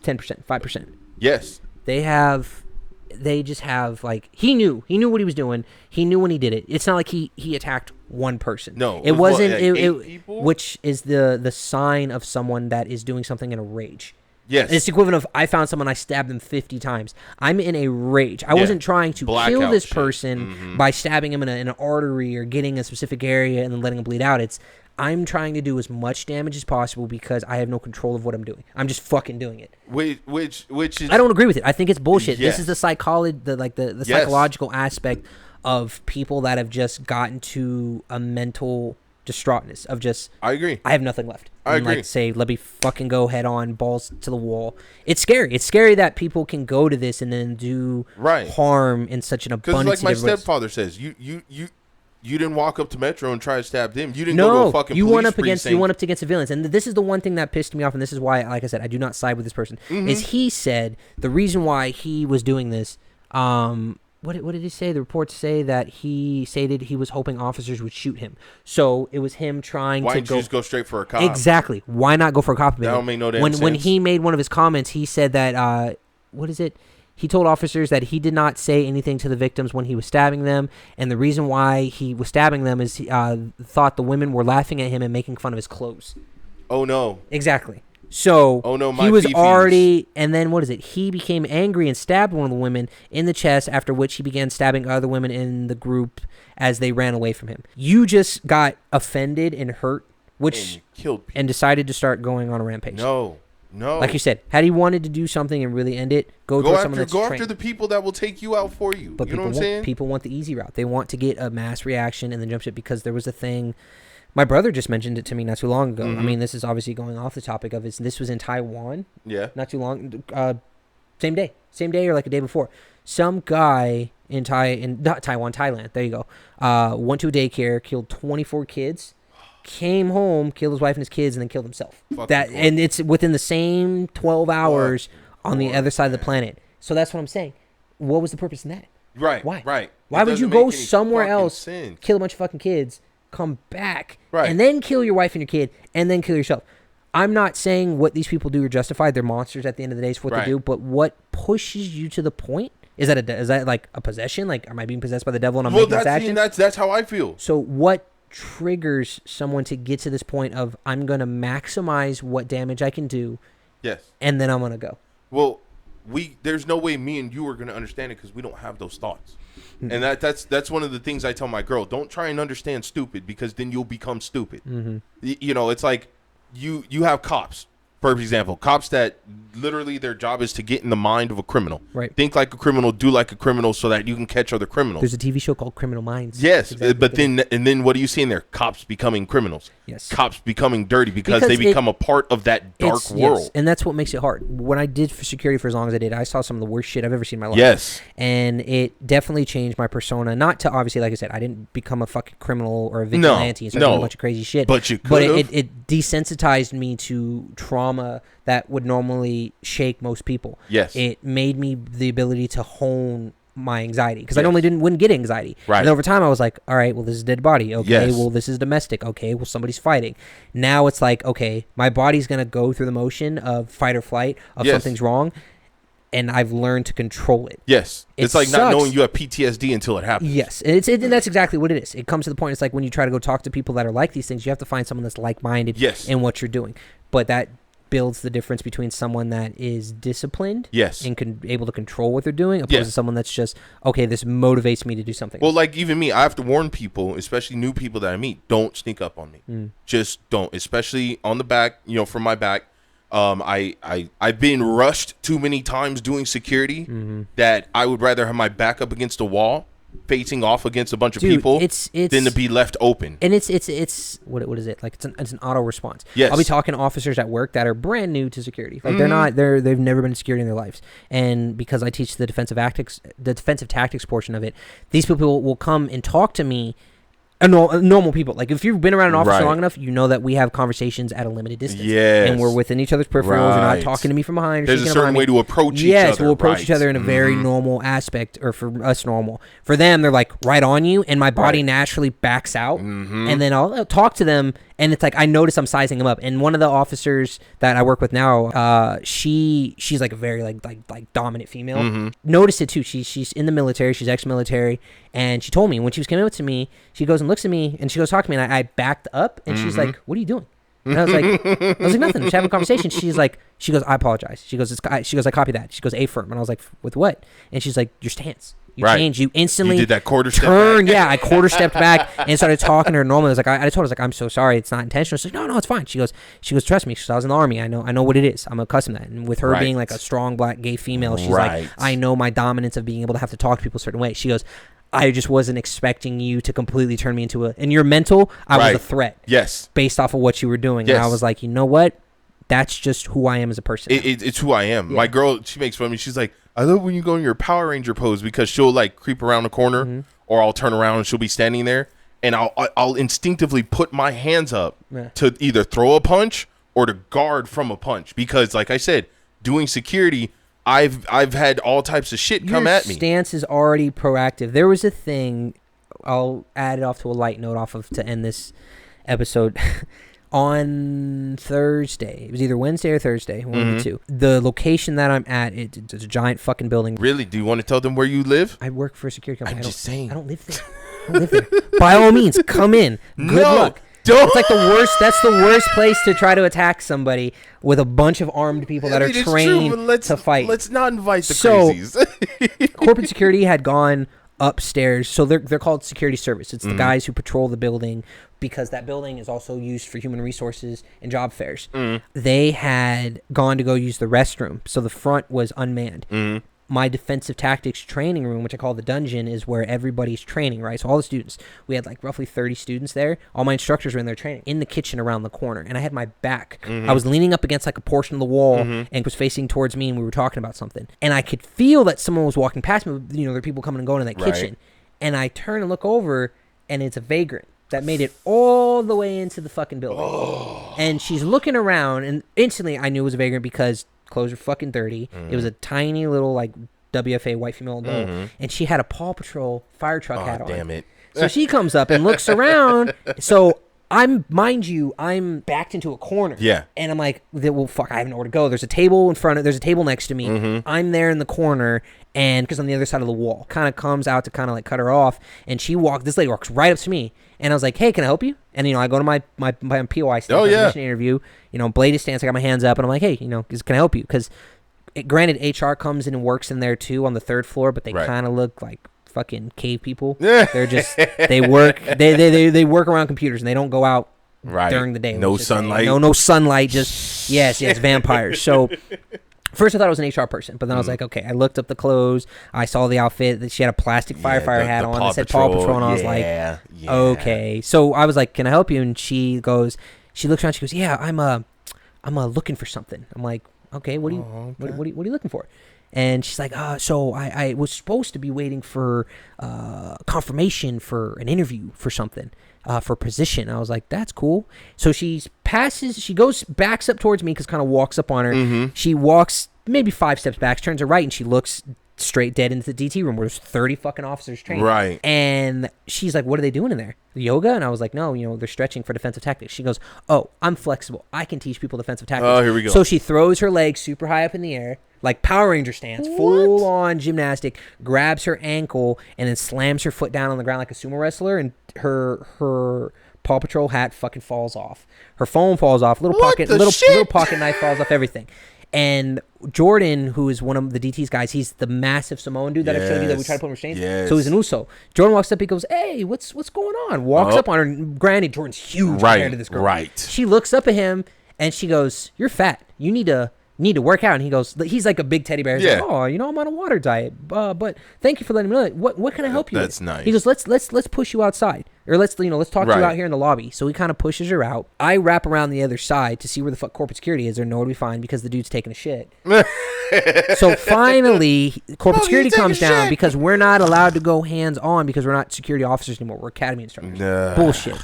10%, 5%. Yes. They just have like he knew what he was doing. He knew when he did it. It's not like he attacked one person. No, it wasn't. Like it, 8 people? Which is the sign of someone that is doing something in a rage. Yes. It's the equivalent of I found someone, I stabbed them 50 times. I'm in a rage. I wasn't trying to Blackout kill this shit. person by stabbing him in an artery or getting a specific area and then letting him bleed out. I'm trying to do as much damage as possible because I have no control of what I'm doing. I'm just fucking doing it. Which is I don't agree with it. I think it's bullshit. Yes. This is the the psychological aspect of people that have just gotten to a mental distraughtness of just I agree. I have nothing left. I And agree. like say, let me fucking go head on, balls to the wall. It's scary. It's scary that people can go to this and then do harm in such an Because abundance. like my of different ways. stepfather says, you didn't walk up to Metro and try to stab them. You didn't go to a fucking you police went up against precinct. you went up against civilians, and this is the one thing that pissed me off, and this is why, like I said, I do not side with this person. Is he said the reason why he was doing this? What did he say? The reports say that he stated he was hoping officers would shoot him. So it was him trying Why to didn't go. you just go straight for a cop? Exactly. Why not go for a cop? That don't make no damn when sense. he made one of his comments, he said that what is it? He told officers that he did not say anything to the victims when he was stabbing them, and the reason why he was stabbing them is he thought the women were laughing at him and making fun of his clothes. Oh no. Exactly. So Oh, no, my he was fifis. already, and then what is it? He became angry and stabbed one of the women in the chest, after which he began stabbing other women in the group as they ran away from him. You just got offended and hurt, And you killed people. and decided to start going on a rampage. No. Like you said, had he wanted to do something and really end it, go towards someone that's after trained. the people that will take you out for you. But You know what I'm saying? people want the easy route. They want to get a mass reaction and then jump ship, because there was a thing. My brother just mentioned it to me not too long ago. I mean, this is obviously going off the topic of it. This was in Taiwan. Yeah. Not too long. Same day or like a day before. Some guy in Thailand. There you go. Went to a daycare, killed 24 kids, came home, killed his wife and his kids, and then killed himself. And it's within the same 12 hours on the other side of the planet. So that's what I'm saying. What was the purpose in that? Right. Why? Right. Why It would you doesn't go make any somewhere fucking else, sense. kill a bunch of fucking kids, come back, Right. and then kill your wife and your kid, and then kill yourself? I'm not saying what these people do are justified. They're monsters at the end of the day. It's what Right. they do. But what pushes you to the point? Is that like a possession? Like, am I being possessed by the devil and I'm making this action? That's how I feel. So what triggers someone to get to this point of, I'm going to maximize what damage I can do, Yes. and then I'm going to go? Well, there's no way me and you are going to understand it because we don't have those thoughts. And that's one of the things I tell my girl. Don't try and understand stupid, because then you'll become stupid. You know, it's like you have cops, for example, cops that literally their job is to get in the mind of a criminal. Right. Think like a criminal, do like a criminal, so that you can catch other criminals. There's a TV show called Criminal Minds. Yes, Exactly but what it is. then what do you see in there? Cops becoming criminals. Yes. Cops becoming dirty because Because they become a part of that dark world. Yes, and that's what makes it hard. When I did for security for as long as I did, I saw some of the worst shit I've ever seen in my life. Yes. And it definitely changed my persona. Not to, obviously, like I said, I didn't become a fucking criminal or a vigilante and start doing a bunch of crazy shit. But you But could've. it desensitized me to trauma that would normally shake most people. Yes. It made me the ability to hone my anxiety, because I Yes. normally wouldn't get anxiety. Right. And over time, I was like, all right, well, this is a dead body. Okay, Yes. well, this is domestic. Okay, well, somebody's fighting. Now it's like, okay, my body's going to go through the motion of fight or flight, of Yes. something's wrong, and I've learned to control it. Yes. It It's like sucks. not knowing you have PTSD until it happens. Yes, and and that's exactly what it is. It comes to the point, it's like when you try to go talk to people that are like these things, you have to find someone that's like-minded Yes. in what you're doing. But that builds the difference between someone that is disciplined Yes. and able to control what they're doing, opposed Yeah. to someone that's just, okay, this motivates me to do something. Well, like even me, I have to warn people, especially new people that I meet, don't sneak up on me. Just don't, especially on the back, from my back. I've been rushed too many times doing security that I would rather have my back up against a wall facing off against a bunch of people than to be left open. And it's what is it? Like it's an auto response. Yes. I'll be talking to officers at work that are brand new to security. Like they've never been in security in their lives. And because I teach the defensive tactics portion of it, these people will come and talk to me. Normal people. Like if you've been around an officer long enough, you know that we have conversations at a limited distance. Yes. And we're within each other's peripherals. You're not talking to me from behind. There's a certain way to approach each other. Yes, we'll approach each other in a very normal aspect, or for us normal. For them, they're like right on you, and my body naturally backs out, and then I'll talk to them, and it's like I notice I'm sizing them up. And one of the officers that I work with now, she's like a very like dominant female. Noticed it too. She's in the military. She's ex-military, and she told me when she was coming up to me, she goes and looks at me, and she goes talk to me, and I backed up, and she's like, "What are you doing?" And I was like, nothing. Just having a conversation. She goes, "I apologize." She goes, "I copy that." She goes, "A firm," and I was like, "With what?" And she's like, "Your stance. You changed. You instantly did that quarter step turn." back. Yeah, I quarter stepped back and started talking to her normally. I was like, I told her, I was like, "I'm so sorry. It's not intentional." She's like, "No, it's fine." She goes, "Trust me." She goes, "I was in the Army. I know what it is. I'm accustomed to that." And with her being like a strong black gay female, she's like, "I know my dominance of being able to have to talk to people a certain way." She goes, "I just wasn't expecting you to completely turn me into in your mental, I was a threat." Yes. Based off of what you were doing. Yes. And I was like, you know what? That's just who I am as a person. It's who I am. Yeah. My girl, she makes fun of me. She's like, "I love when you go in your Power Ranger pose," because she'll like creep around the corner or I'll turn around and she'll be standing there and I'll instinctively put my hands up to either throw a punch or to guard from a punch. Because like I said, doing security, I've had all types of shit come at me. Your stance is already proactive. There was a thing, I'll add it off to a light note to end this episode. On Thursday, it was either Wednesday or Thursday, one of the two. The location that I'm at, it's a giant fucking building. Really? Do you want to tell them where you live? I work for a security company. I'm just saying. I don't live there. By all means, come in. Good luck. Don't. It's like the worst. That's the worst place to try to attack with a bunch of armed people that are trained to fight. Let's not invite the crazies. Corporate security had gone upstairs, so they're called security service. It's the guys who patrol the building, because that building is also used for human resources and job fairs. They had gone to go use the restroom, so the front was unmanned. My defensive tactics training room, which I call the dungeon, is where everybody's training, right? So all the students, we had like roughly 30 students there. All my instructors were in their training in the kitchen around the corner, and I had my back. I was leaning up against like a portion of the wall and was facing towards me, and we were talking about something. And I could feel that someone was walking past me. You know, there are people coming and going in that kitchen. And I turn and look over, and it's a vagrant that made it all the way into the fucking building. And she's looking around, and instantly I knew it was a vagrant because clothes were fucking dirty. It was a tiny little like WFA white female adult, and she had a Paw Patrol fire truck hat on. Damn it. So she comes up and looks around. So I'm backed into a corner. Yeah. And I'm like, well, fuck, I have nowhere to go. There's a table next to me. I'm there in the corner, and because on the other side of the wall, kind of comes out to kind of like cut her off, and this lady walks right up to me, and I was like, "Hey, can I help you?" And I go to my POI stance, mission interview, bladed stance. I got my hands up, and I'm like, "Hey, can I help you?" Because granted, HR comes in and works in there too on the third floor, but they kind of look like fucking cave people. They're just they work around computers, and they don't go out during the day. No sunlight. No sunlight. Just yes, vampires. So. First, I thought it was an HR person, but then I was like, okay. I looked up the clothes. I saw the outfit. That she had a plastic firefighter hat on that said Paw Patrol, and I was like, okay. So I was like, can I help you? And she looks around. She goes, yeah, I'm looking for something. I'm like, okay, what are you looking for? And she's like, so I was supposed to be waiting for confirmation for an interview for something. For position. I was like, that's cool. So she backs up towards me, because kind of walks up on her. She walks maybe 5 steps back, turns her right, and she looks straight dead into the DT room where there's 30 fucking officers training. Right. And she's like, what are they doing in there? Yoga? And I was like, no, they're stretching for defensive tactics. She goes, oh, I'm flexible. I can teach people defensive tactics. Oh, here we go. So she throws her legs super high up in the air, like Power Ranger stance, full on gymnastic, grabs her ankle, and then slams her foot down on the ground like a sumo wrestler, and her Paw Patrol hat fucking falls off. Her phone falls off. Little pocket knife falls off. Everything. And Jordan, who is one of the DT's guys, he's the massive Samoan dude that I showed you that we tried to put in restraints. So he's an Uso. Jordan walks up, he goes, hey, what's going on? Walks up on her. Granted, Jordan's huge compared to this girl. Right. She looks up at him, and she goes, you're fat. You need to need to work out. And he goes, he's like a big teddy bear. He's Yeah. like, oh, you know, I'm on a water diet. But thank you for letting me know. What can I help you with? That's nice. He goes, let's push you outside. Or let's talk to you Right. out here in the lobby. So he kind of pushes her out. I wrap around the other side to see where the fuck corporate security is. They're nowhere to be found because the dude's taking a shit. So finally, corporate security comes down because we're not allowed to go hands on because we're not security officers anymore. We're academy instructors. Bullshit.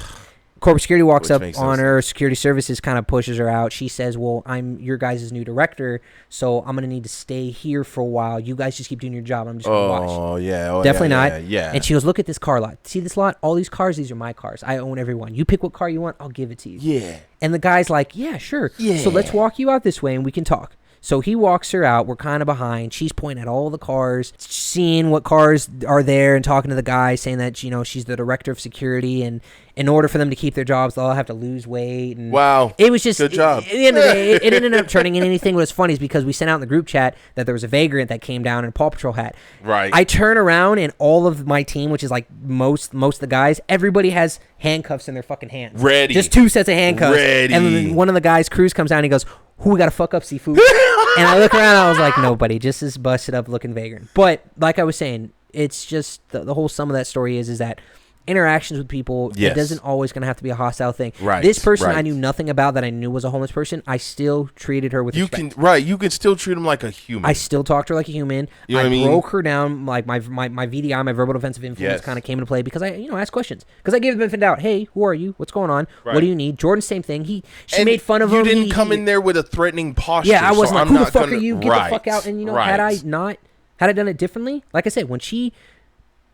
Corporate security walks up on her. Security services kind of pushes her out. She says, well, I'm your guys' new director, so I'm going to need to stay here for a while. You guys just keep doing your job. I'm just going to watch. Oh, yeah. Definitely not. Yeah. And she goes, look at this car lot. See this lot? All these cars, these are my cars. I own every one. You pick what car you want, I'll give it to you. Yeah. And the guy's like, yeah, sure. Yeah. So let's walk you out this way and we can talk. So he walks her out. We're kind of behind. She's pointing at all the cars, seeing what cars are there and talking to the guy, saying that, she's the director of security. And in order for them to keep their jobs, they'll have to lose weight. And wow. It was just, good job. At the end of the day, it ended up turning into anything. What's funny is because we sent out in the group chat that there was a vagrant that came down in a Paw Patrol hat. Right. I turn around and all of my team, which is like most of the guys, everybody has handcuffs in their fucking hands. Ready. Just 2 sets of handcuffs. Ready. And then one of the guys, Cruz, comes down and he goes, who we got to fuck up, seafood? And I look around and I was like, nobody, just this busted up looking vagrant. But like I was saying, it's just the whole sum of that story is that interactions with people, yes. It doesn't always going to have to be a hostile thing. Right. This person right. I knew nothing about that I knew was a homeless person, I still treated her with respect. You can still treat him like a human. I still talked to her like a human. You know what I mean? Broke her down. Like my VDI, my verbal defensive influence, kind of came into play because I asked questions. Because I gave the benefit of doubt. Hey, who are you? What's going on? Right. What do you need? Jordan, same thing. She made fun of him. You didn't come in there with a threatening posture. Yeah, I wasn't so like, who the fuck are you? Get the fuck out. And had I done it differently, like I said, when she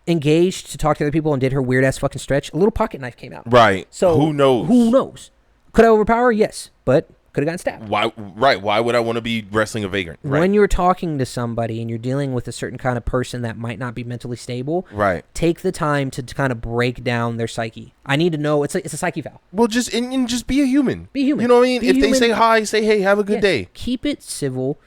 engaged to talk to other people and did her weird ass fucking stretch, a little pocket knife came out. Right. So who knows? Could I overpower her? Yes, but could have gotten stabbed. Why? Right. Why would I want to be wrestling a vagrant? Right. When you're talking to somebody and you're dealing with a certain kind of person that might not be mentally stable, right, take the time to kind of break down their psyche. I need to know. It's a psyche valve. Well, just be a human. Be human. You know what I mean? Be if human. they say hi, say hey, have a good day. Keep it civil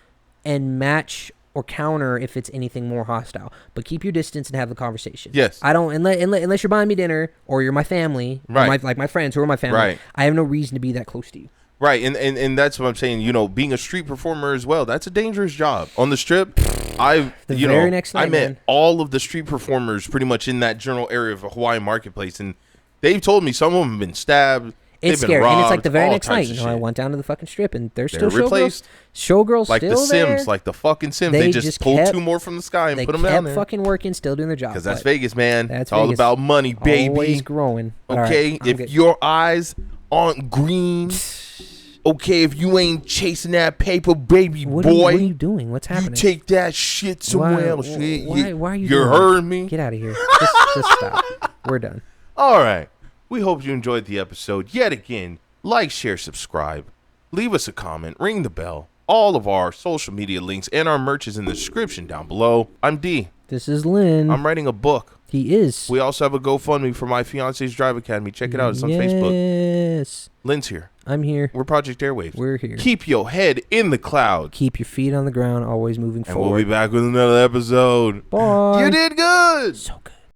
and match or counter if it's anything more hostile. But keep your distance and have the conversation. Yes. I don't unless you're buying me dinner or you're my family, right? Like my friends who are my family. Right. I have no reason to be that close to you. Right, and that's what I'm saying. Being a street performer as well, that's a dangerous job. On the Strip, I met all of the street performers pretty much in that general area of a Hawaiian marketplace, and they've told me some of them have been stabbed. It's they've scary, been robbed, and it's like the very next night. shit. I went down to the fucking Strip, and they're still replaced. Showgirls like still the Sims, there. like the fucking Sims. They just pulled 2 more from the sky and put them down there. They kept fucking working, still doing their job. Because that's Vegas, man. That's all Vegas. about money, baby. Always growing. Okay, right, if your eyes aren't green. Okay, if you ain't chasing that paper, baby boy. What are you doing? What's happening? You take that shit somewhere else. Why are you You're hurting me? Get out of here. Just stop. We're done. All right. We hope you enjoyed the episode yet again. Like, share, subscribe. Leave us a comment. Ring the bell. All of our social media links and our merch is in the description down below. I'm D. This is Lynn. I'm writing a book. He is. We also have a GoFundMe for my fiance's Drive Academy. Check it out. It's on Facebook. Yes. Lynn's here. I'm here. We're Project Airwaves. We're here. Keep your head in the clouds. Keep your feet on the ground, always moving forward. And we'll be back with another episode. Bye. You did good. So good.